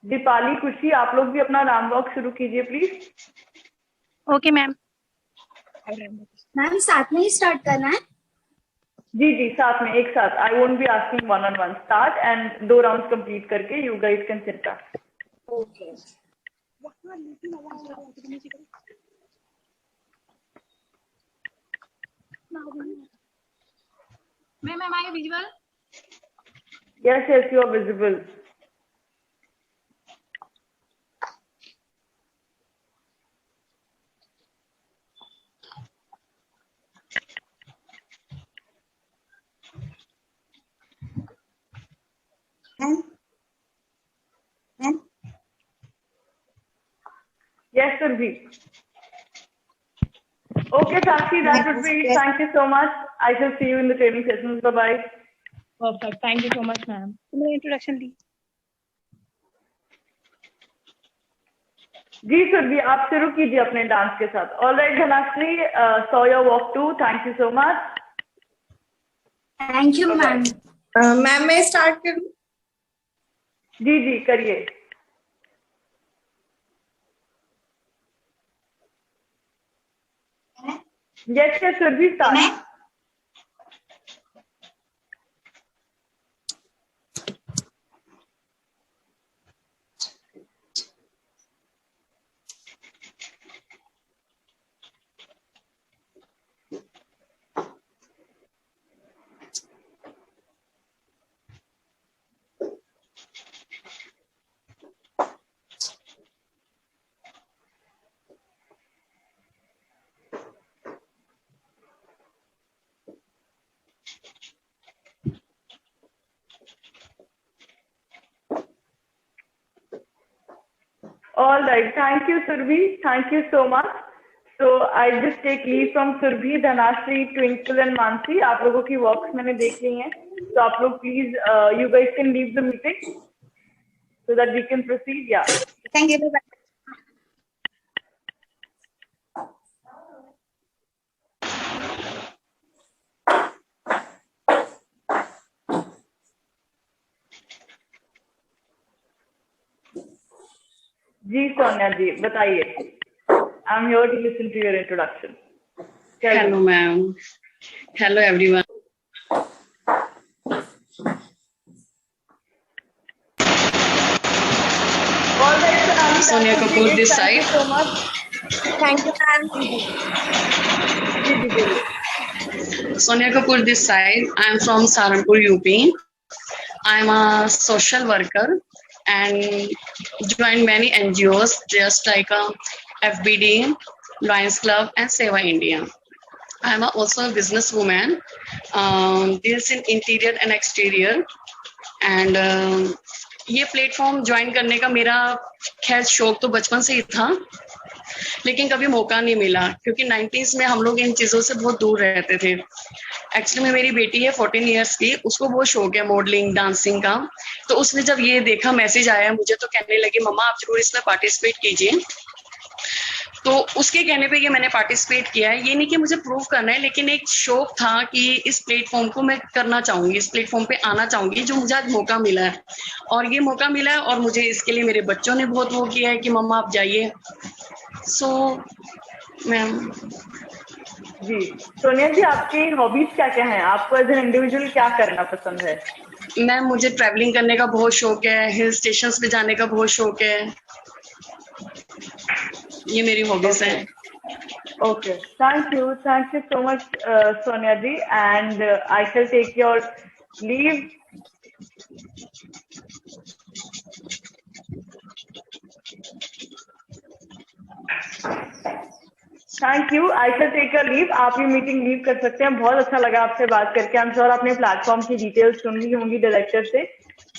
Deepali, खुशी, आप लोग भी अपना राम वॉक शुरू कीजिए प्लीज. Okay ma'am. मैम साथ में ही स्टार्ट करना है. जी जी, साथ में, एक साथ. I won't be asking one on one. Start and 2 rounds complete करके you guys can sit back. Okay. Ma'am, am I visible? Yes, yes, you are visible. Yes, Surbhi. Okay, Sakshi, that would be it. Thank you so much. I shall see you in the training sessions. Bye-bye. Perfect. Thank you so much, ma'am. मेरा introduction ली. जी सुरभि, आप शुरू कीजिए अपने dance के साथ. All right, Dhanashri, saw your walk too. Thank you so much. Thank you, ma'am. Ma'am मैं start करूं? जी जी, करिए. Yes, yes, Surbhi, start. All right, thank you, Surbhi. Thank you so much. So I just take leave from Surbhi, Dhanashri, Twinkle and Mansi. आप लोगों की walks मैंने देख ली हैं. So आप लोग please, you guys can leave the meeting so that we can proceed. Yeah. Thank you. जी सोनिया जी, बताइए. I'm here to listen to your introduction. Hello, ma'am. Hello, everyone. All right, Sonali. Sonia Kapoor this Thank you side. so much. Thank you, ma'am. Sonia Kapoor this side. I am from Saharanpur, UP. I am a social worker and joined many NGOs just like FBD, Lions Club, and Seva India. I am also a businesswoman, deals in interior and exterior. And ये platform join करने का मेरा खैर शौक तो बचपन से ही था, लेकिन कभी मौका नहीं मिला क्योंकि 90s में हम लोग इन चीज़ों से बहुत दूर रहते थे. एक्चुअली में मेरी बेटी है 14 इयर्स की, उसको बहुत शौक है मॉडलिंग डांसिंग का. तो उसने जब ये देखा मैसेज आया मुझे तो कहने लगी मम्मा आप जरूर इसमें पार्टिसिपेट कीजिए. तो उसके कहने पे ये मैंने पार्टिसिपेट किया है. ये नहीं कि मुझे प्रूव करना है, लेकिन एक शौक था कि इस प्लेटफॉर्म को मैं करना चाहूंगी, इस प्लेटफॉर्म पे आना चाहूंगी, जो मुझे आज मौका मिला है. और ये मौका मिला है और मुझे इसके लिए मेरे बच्चों ने बहुत वो किया है कि मम्मा आप जाइए. So ma'am. जी सोनिया जी, आपकी हॉबीज क्या क्या हैं? आपको एज एन इंडिविजुअल क्या करना पसंद है? मैम मुझे ट्रैवलिंग करने का बहुत शौक है, हिल स्टेशंस पे जाने का बहुत शौक है. ये मेरी हॉबीज हैं. Okay, thank you so much, Sonia ji, and I shall take your leave. Thank you. I shall take your leave. आप ये मीटिंग लीव कर सकते हैं. बहुत अच्छा लगा आपसे बात करके. आई एम श्योर आपने प्लेटफॉर्म की डिटेल्स सुन ली होंगी डायरेक्टर से.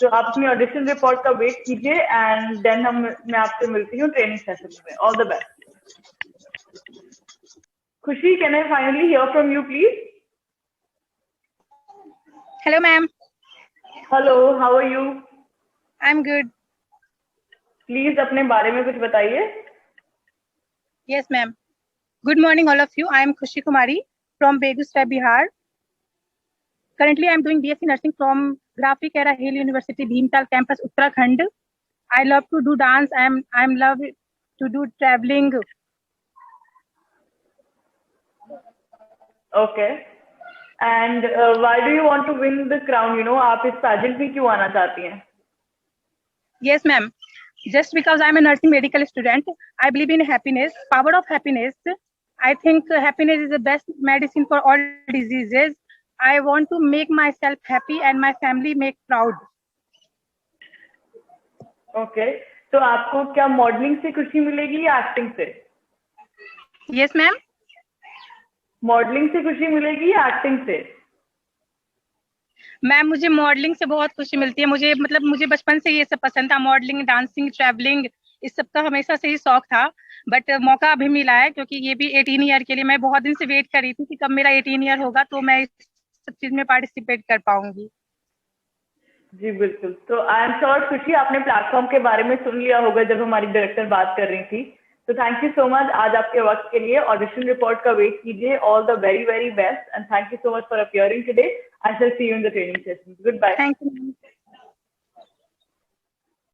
तो आप अपनी ऑडिशन रिपोर्ट का वेट कीजिए एंड देन मैं आपसे मिलती हूँ ट्रेनिंग सेशन में. All the best. Khushi, can I finally hear from you please? Hello, ma'am. Hello, how are you? I'm good. Please अपने बारे में कुछ बताइए. Yes, ma'am. Good morning, all of you. I am Khushi Kumari from Begusrai, Bihar. Currently, I am doing BSc Nursing from Graphic Era Hill University, Bhimtal campus, Uttarakhand. I love to do dance. I'm love to do traveling. Okay. And why do you want to win the crown? You know, आप इस pageant में क्यों आना चाहती हैं? Yes, ma'am. Just because I'm a nursing medical student, I believe in happiness, power of happiness. I think happiness is the best medicine for all diseases. I want to make myself happy and my family make proud. Okay. तो आपको क्या modelling से खुशी मिलेगी या acting से? Yes, ma'am. Modelling से खुशी मिलेगी या एक्टिंग से? मैम मुझे मॉडलिंग से बहुत खुशी मिलती है. मुझे बचपन से ये सब पसंद था, मॉडलिंग, डांसिंग, ट्रैवलिंग, इस सब का हमेशा से ही शौक था. बट मौका अभी मिला है क्योंकि ये भी 18 ईयर के लिए मैं बहुत दिन से वेट कर रही थी कि कब मेरा 18 ईयर होगा तो मैं इस सब चीज में पार्टिसिपेट कर पाऊंगी. जी बिल्कुल. तो आई एम श्योर खुशी आपने प्लेटफॉर्म के बारे में सुन लिया होगा जब हमारी डायरेक्टर बात कर रही थी. तो थैंक यू सो मच आज आपके वक्त के लिए. ऑडिशन रिपोर्ट का वेट कीजिए. All the very very best and thank you so much for appearing today. I shall see you in the training session. Goodbye. Thank you.